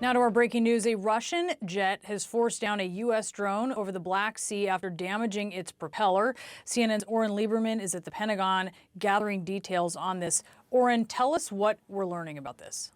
Now to our breaking news. A Russian jet has forced down a U.S. drone over the Black Sea after damaging its propeller. CNN's Oren Lieberman is at the Pentagon gathering details on this. Oren, tell us what we're learning about this.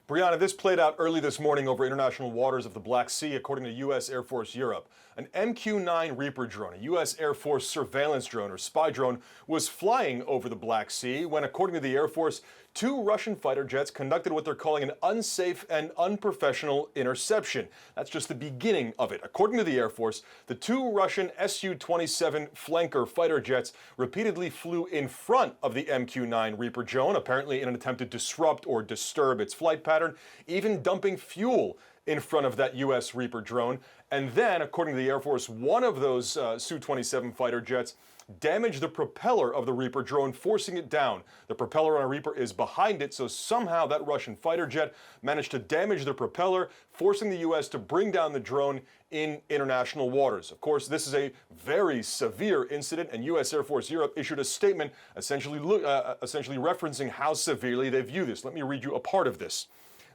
Brianna, this played out early this morning over international waters of the Black Sea, according to U.S. Air Force Europe. An MQ-9 Reaper drone, a U.S. Air Force surveillance drone or spy drone, was flying over the Black Sea when, according to the Air Force, two Russian fighter jets conducted what they're calling an unsafe and unprofessional interception. That's just the beginning of it. According to the Air Force, the two Russian Su-27 flanker fighter jets repeatedly flew in front of the MQ-9 Reaper drone, apparently in an attempt to disrupt or disturb its flight pattern, even dumping fuel in front of that U.S. Reaper drone. And then, according to the Air Force, one of those Su-27 fighter jets damaged the propeller of the Reaper drone, forcing it down. The propeller on a Reaper is behind it, so somehow that Russian fighter jet managed to damage the propeller, forcing the U.S. to bring down the drone in international waters. Of course, this is a very severe incident, and U.S. Air Force Europe issued a statement essentially referencing how severely they view this. Let me read you a part of this.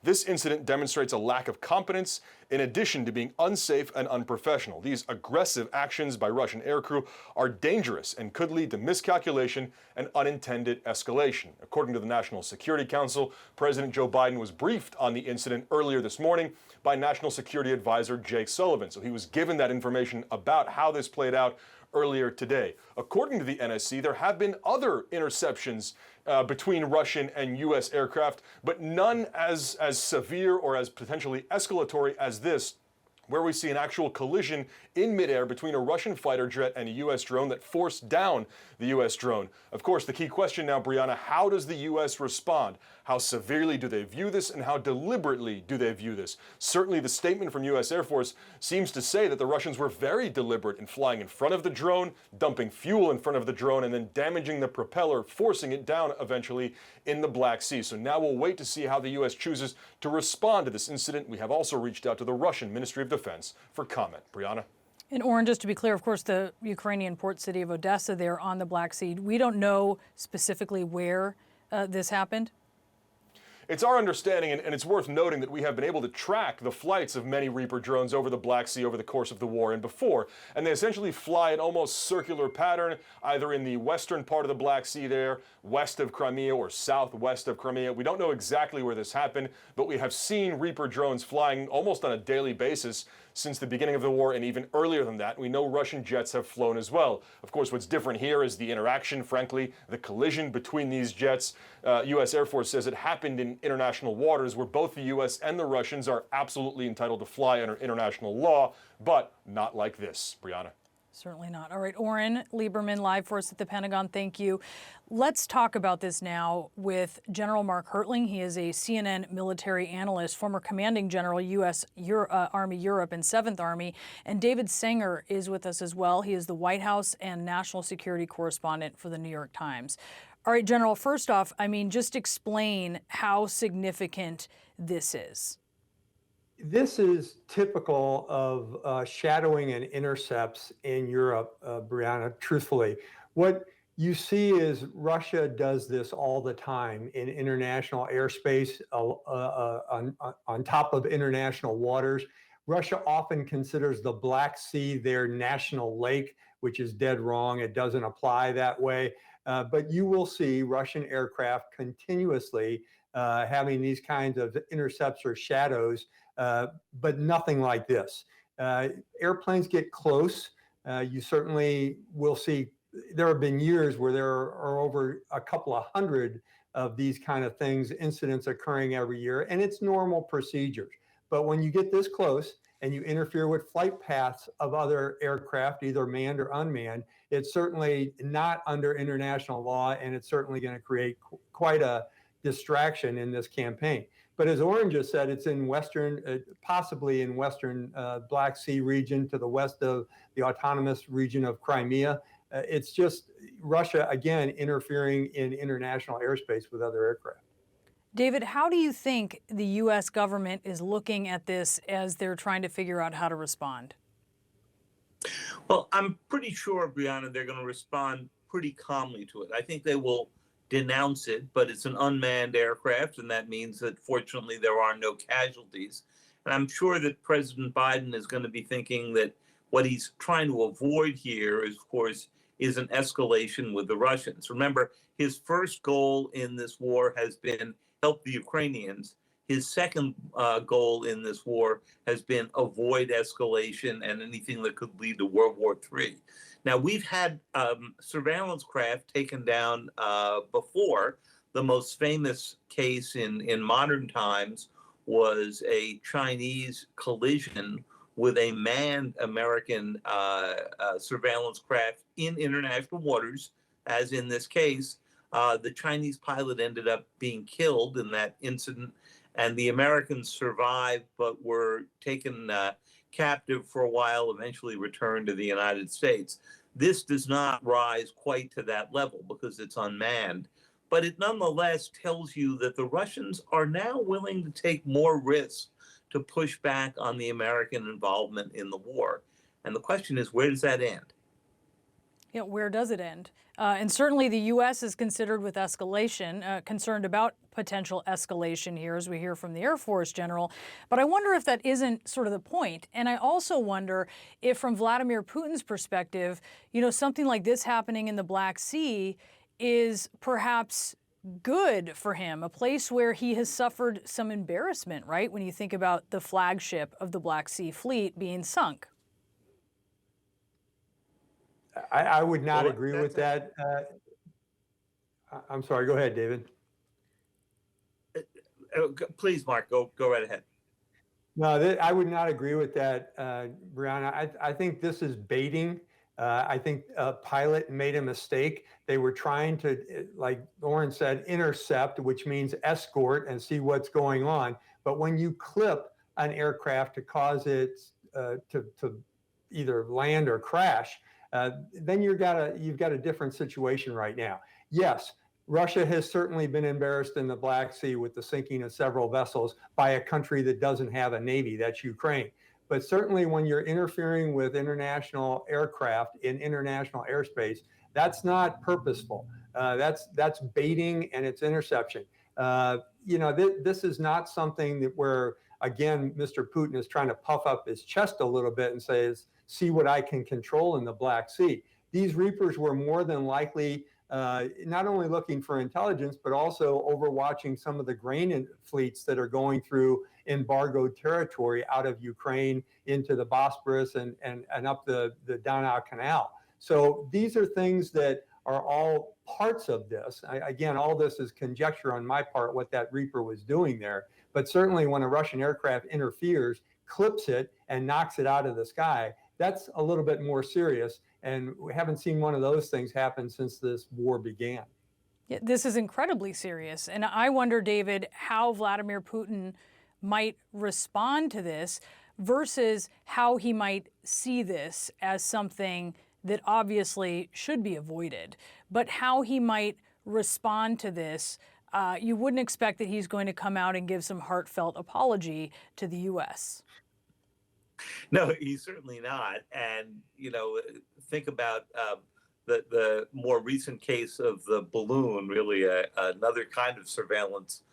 This incident demonstrates a lack of competence in addition to being unsafe and unprofessional. These aggressive actions by Russian aircrew are dangerous and could lead to miscalculation and unintended escalation. According to the National Security Council, President Joe Biden was briefed on the incident earlier this morning by National Security Advisor Jake Sullivan. So he was given that information about how this played out earlier today. According to the NSC, there have been other interceptions between Russian and U.S. aircraft, but none as severe or as potentially escalatory as this, where we see an actual collision in midair between a Russian fighter jet and a U.S. drone that forced down the U.S. drone. Of course, the key question now, Brianna, how does the U.S. respond? How severely do they view this, and how deliberately do they view this? Certainly the statement from U.S. Air Force seems to say that the Russians were very deliberate in flying in front of the drone, dumping fuel in front of the drone, and then damaging the propeller, forcing it down eventually in the Black Sea. So now we'll wait to see how the U.S. chooses to respond to this incident. We have also reached out to the Russian Ministry of Defense for comment. Brianna? And Oren, just to be clear, of course, the Ukrainian port city of Odessa there on the Black Sea, we don't know specifically where this happened? It's our understanding, and it's worth noting, that we have been able to track the flights of many Reaper drones over the Black Sea over the course of the war and before, and they essentially fly an almost circular pattern, either in the western part of the Black Sea there, west of Crimea, or southwest of Crimea. We don't know exactly where this happened, but we have seen Reaper drones flying almost on a daily basis since the beginning of the war, and even earlier than that. We know Russian jets have flown as well. Of course, what's different here is the interaction, frankly, the collision between these jets. U.S. Air Force says it happened in international waters where both the U.S. and the Russians are absolutely entitled to fly under international law, but not like this. Brianna? Certainly not. All right, Oren Lieberman, live for us at the Pentagon. Thank you. Let's talk about this now with General Mark Hertling. He is a CNN military analyst, former commanding general, U.S. Army Europe and 7th Army. And David Sanger is with us as well. He is the White House and national security correspondent for the New York Times. All right, General, first off, just explain how significant this is. This is typical of shadowing and intercepts in Europe, Brianna, truthfully. What you see is Russia does this all the time in international airspace, on top of international waters. Russia often considers the Black Sea their national lake, which is dead wrong. It doesn't apply that way. But you will see Russian aircraft continuously having these kinds of intercepts or shadows, but nothing like this. Airplanes get close. You certainly will see, there have been years where there are over a couple of hundred of these kind of things, incidents occurring every year, and it's normal procedures. But when you get this close and you interfere with flight paths of other aircraft, either manned or unmanned, it's certainly not under international law, and it's certainly going to create quite a distraction in this campaign. But as Oren just said, it's in western, possibly in western Black Sea region to the west of the autonomous region of Crimea. It's just Russia, again, interfering in international airspace with other aircraft. David, how do you think the U.S. government is looking at this as they're trying to figure out how to respond? Well, I'm pretty sure, Brianna, they're going to respond pretty calmly to it. I think they will denounce it, but it's an unmanned aircraft, and that means that fortunately there are no casualties. And I'm sure that President Biden is going to be thinking that what he's trying to avoid here is, of course, is an escalation with the Russians. Remember, his first goal in this war has been help the Ukrainians. His second goal in this war has been avoid escalation and anything that could lead to World War III. Now, we've had surveillance craft taken down before. The most famous case in modern times was a Chinese collision with a manned American surveillance craft in international waters, as in this case. The Chinese pilot ended up being killed in that incident, and the Americans survived but were taken captive for a while, eventually returned to the United States. This does not rise quite to that level because it's unmanned, but it nonetheless tells you that the Russians are now willing to take more risks to push back on the American involvement in the war. And the question is, where does that end? Yeah, where does it end? And certainly the U.S. is considered with escalation, concerned about potential escalation here, as we hear from the Air Force General. But I wonder if that isn't sort of the point. And I also wonder if, from Vladimir Putin's perspective, something like this happening in the Black Sea is perhaps good for him, a place where he has suffered some embarrassment, right? When you think about the flagship of the Black Sea Fleet being sunk. I would not agree with that. I'm sorry. Go ahead, David. Please, Mark, go right ahead. No, I would not agree with that, Brianna. I think this is baiting. I think a pilot made a mistake. They were trying to, like Oren said, intercept, which means escort and see what's going on. But when you clip an aircraft to cause it to either land or crash, then you've got a different situation right now. Yes, Russia has certainly been embarrassed in the Black Sea with the sinking of several vessels by a country that doesn't have a navy, that's Ukraine. But certainly when you're interfering with international aircraft in international airspace, that's not purposeful. That's baiting and it's interception. This is not something that where, again, Mr. Putin is trying to puff up his chest a little bit and says, see what I can control in the Black Sea. These Reapers were more than likely not only looking for intelligence, but also overwatching some of the grain fleets that are going through embargoed territory out of Ukraine into the Bosporus and up the Danube Canal. So these are things that are all parts of this. Again, all this is conjecture on my part, what that Reaper was doing there. But certainly when a Russian aircraft interferes, clips it, and knocks it out of the sky, that's a little bit more serious. And we haven't seen one of those things happen since this war began. Yeah, this is incredibly serious. And I wonder, David, how Vladimir Putin might respond to this versus how he might see this as something that obviously should be avoided. But how he might respond to this, you wouldn't expect that he's going to come out and give some heartfelt apology to the U.S. No, he's certainly not. And, think about the more recent case of the balloon, really another kind of surveillance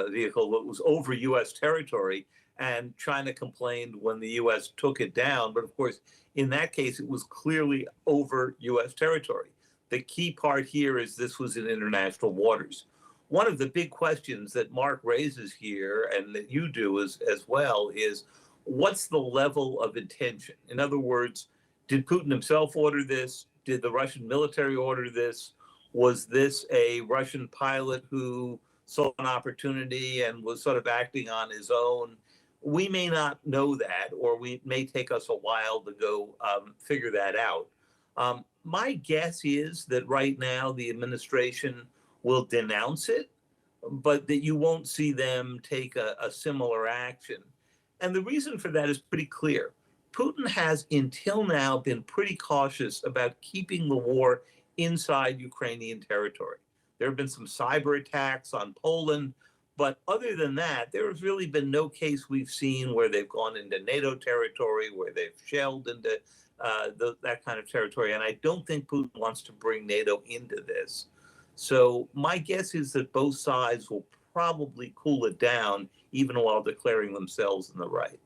vehicle that was over U.S. territory, and China complained when the U.S. took it down. But of course, in that case, it was clearly over U.S. territory. The key part here is this was in international waters. One of the big questions that Mark raises here, and that you do as well, is what's the level of intention? In other words, did Putin himself order this? Did the Russian military order this? Was this a Russian pilot who saw an opportunity and was sort of acting on his own? We may not know that, or it may take us a while to go figure that out. My guess is that right now the administration will denounce it, but that you won't see them take a similar action. And the reason for that is pretty clear. Putin has until now been pretty cautious about keeping the war inside Ukrainian territory. There have been some cyber attacks on Poland, but other than that, there has really been no case we've seen where they've gone into NATO territory, where they've shelled into that kind of territory. And I don't think Putin wants to bring NATO into this. So my guess is that both sides will probably cool it down, even while declaring themselves in the right.